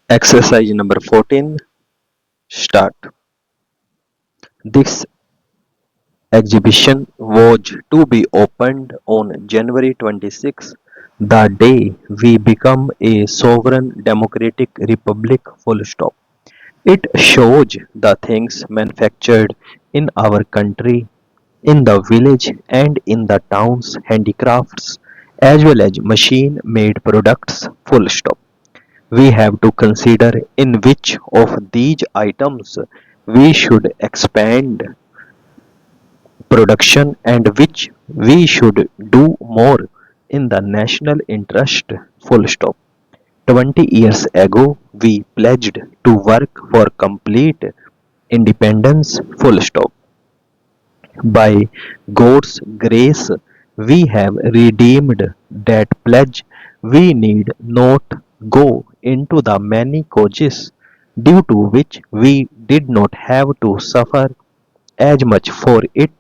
Exercise number 14. Start. This exhibition was to be opened on January 26, the day we become a sovereign democratic republic. Full stop. It shows the things manufactured in our country, in the village and in the towns, handicrafts, as well as machine made products. Full stop. We have to consider in which of these items we should expand production and which we should do more in the national interest. Full stop. 20 years ago, we pledged to work for complete independence. Full stop. By God's grace, we have redeemed that pledge. We need not go into the many causes due to which we did not have to suffer as much for it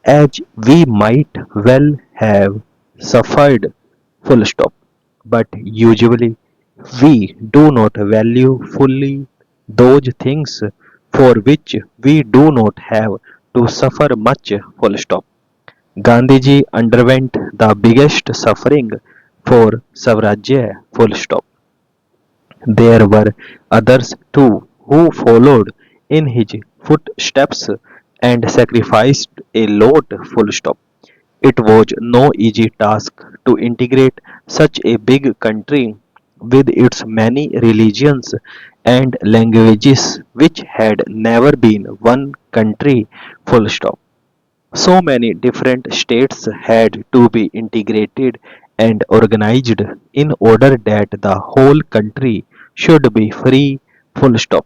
as we might well have suffered. Full stop. But usually we do not value fully those things for which we do not have to suffer much. Full stop. Gandhiji underwent the biggest suffering for Swarajya. Full stop. There were others too who followed in his footsteps and sacrificed a lot. Full stop. It was no easy task to integrate such a big country with its many religions and languages which had never been one country. Full stop. So many different states had to be integrated and organized in order that the whole country should be free. Full stop.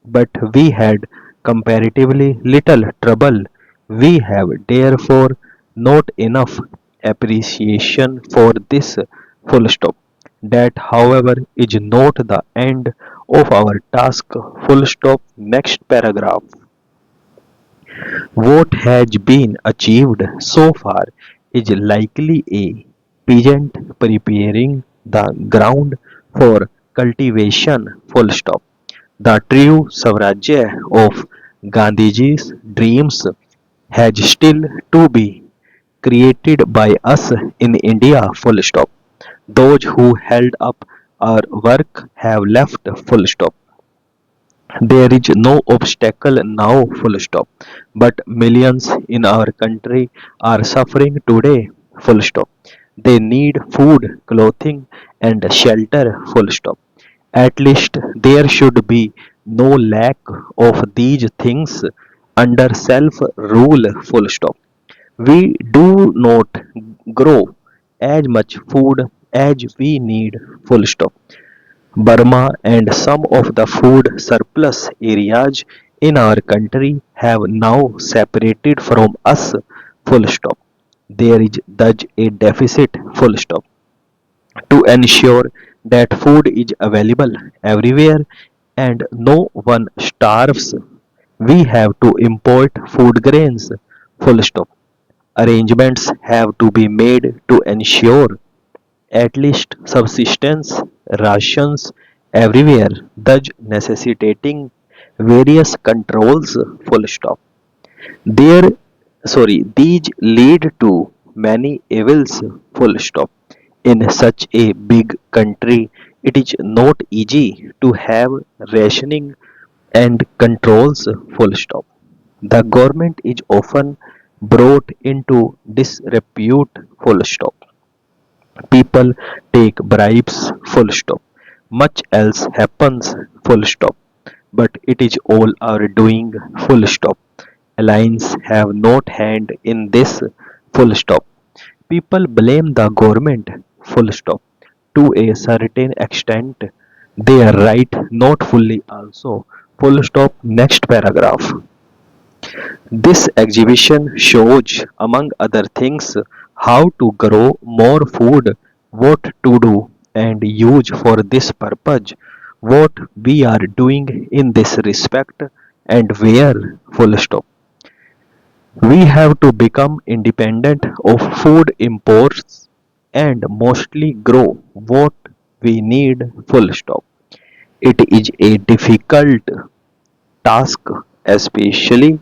But we had comparatively little trouble. We have therefore not enough appreciation for this. Full stop. That, however, is not the end of our task. Full stop. Next paragraph. What has been achieved so far is likely a peasant preparing the ground for cultivation. Full stop. The true Swarajya of Gandhiji's dreams has still to be created by us in India. Full stop. Those who held up our work have left. Full stop. There is no obstacle now. Full stop. But millions in our country are suffering today. Full stop. They need food, clothing, and shelter. Full stop. At least there should be no lack of these things under self rule. Full stop. We do not grow as much food as we need. Full stop. Burma and some of the food surplus areas in our country have now separated from us. Full stop. There is thus a deficit. Full stop. To ensure that food is available everywhere and no one starves, we have to import food grains. Full stop. Arrangements have to be made to ensure at least subsistence rations everywhere, thus necessitating various controls. Full stop. There, these lead to many evils. Full stop. In such a big country, it is not easy to have rationing and controls. Full stop. The government is often brought into disrepute. Full stop. People take bribes. Full stop. Much else happens. Full stop. But it is all our doing. Full stop. Alliance have not hand in this. Full stop. People blame the government. Full stop. To a certain extent, they are right, not fully also. Full stop. Next paragraph. This exhibition shows, among other things, how to grow more food, what to do and use for this purpose, what we are doing in this respect, and where. Full stop. We have to become independent of food imports and mostly grow what we need. Full stop. It is a difficult task, especially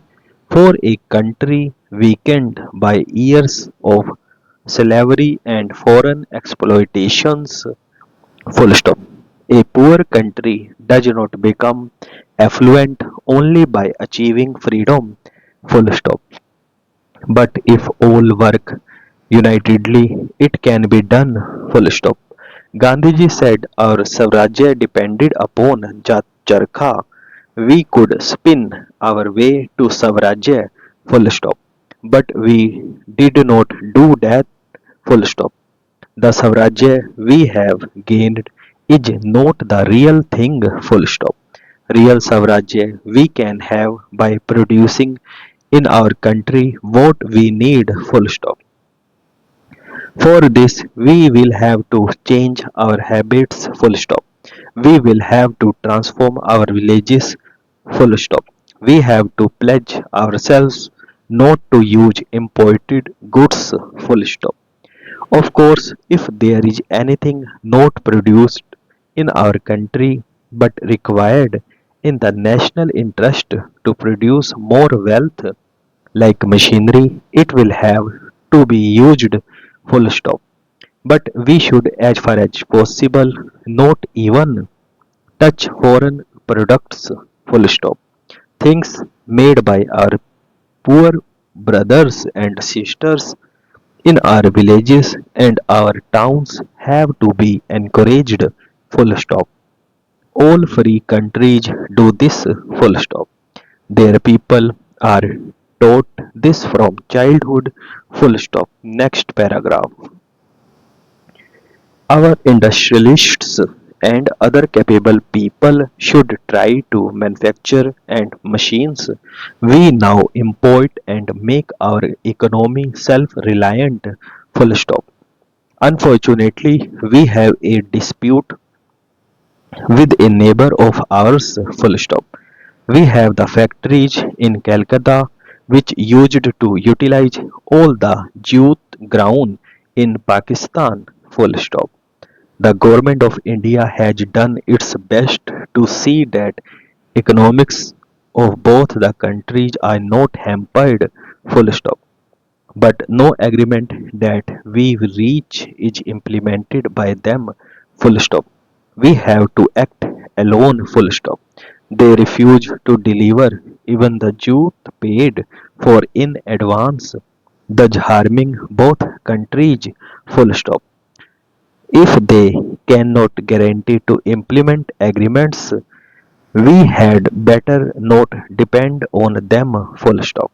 for a country weakened by years of slavery and foreign exploitations. Full stop. A poor country does not become affluent only by achieving freedom. Full stop. But if all work unitedly, it can be done. Full stop. Gandhiji said our Swarajya depended upon Charkha. We could spin our way to Swarajya. Full stop. But we did not do that. Full stop. The Swarajya we have gained is not the real thing. Full stop. Real Swarajya we can have by producing in our country what we need. Full stop. For this, we will have to change our habits. Full stop. We will have to transform our villages. Full stop. We have to pledge ourselves not to use imported goods. Full stop. Of course, if there is anything not produced in our country but required in the national interest to produce more wealth, like machinery, it will have to be used. Full stop. But we should, as far as possible, not even touch foreign products. Full stop. Things made by our poor brothers and sisters in our villages and our towns have to be encouraged. Full stop. All free countries do this. Full stop. Their people are taught this from childhood. Full stop. Next paragraph. Our industrialists and other capable people should try to manufacture and machines. We now import and make our economy self-reliant. Full stop. Unfortunately, we have a dispute with a neighbor of ours. Full stop. We have the factories in Calcutta which used to utilize all the jute ground in Pakistan. Full stop. The government of India has done its best to see that economics of both the countries are not hampered. Full stop. But no agreement that we reach is implemented by them. Full stop. We have to act alone. Full stop. They refuse to deliver even the youth paid for in advance, thus harming both countries. Full stop. If they cannot guarantee to implement agreements, we had better not depend on them. Full stop.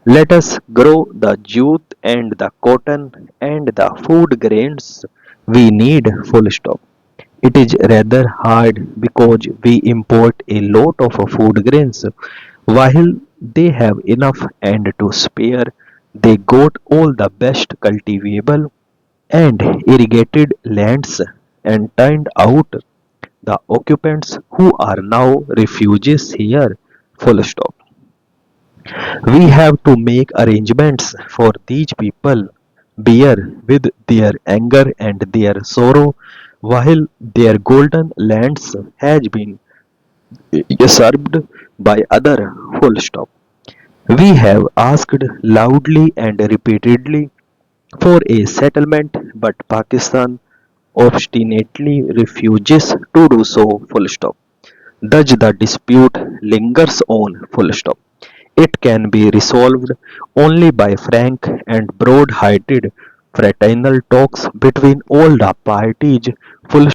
Let us grow the jute and the cotton and the food grains we need. Full stop. It is rather hard because we import a lot of food grains. While they have enough and to spare, they got all the best cultivable and irrigated lands and turned out the occupants who are now refugees here. Full stop. We have to make arrangements for these people bear with their anger and their sorrow while their golden lands has been usurped by other. Full stop. We have asked loudly and repeatedly for a settlement, but Pakistan obstinately refuses to do so. Full stop. Thus the dispute lingers on. Full stop. It can be resolved only by frank and broad-hearted fraternal talks between all the parties. Full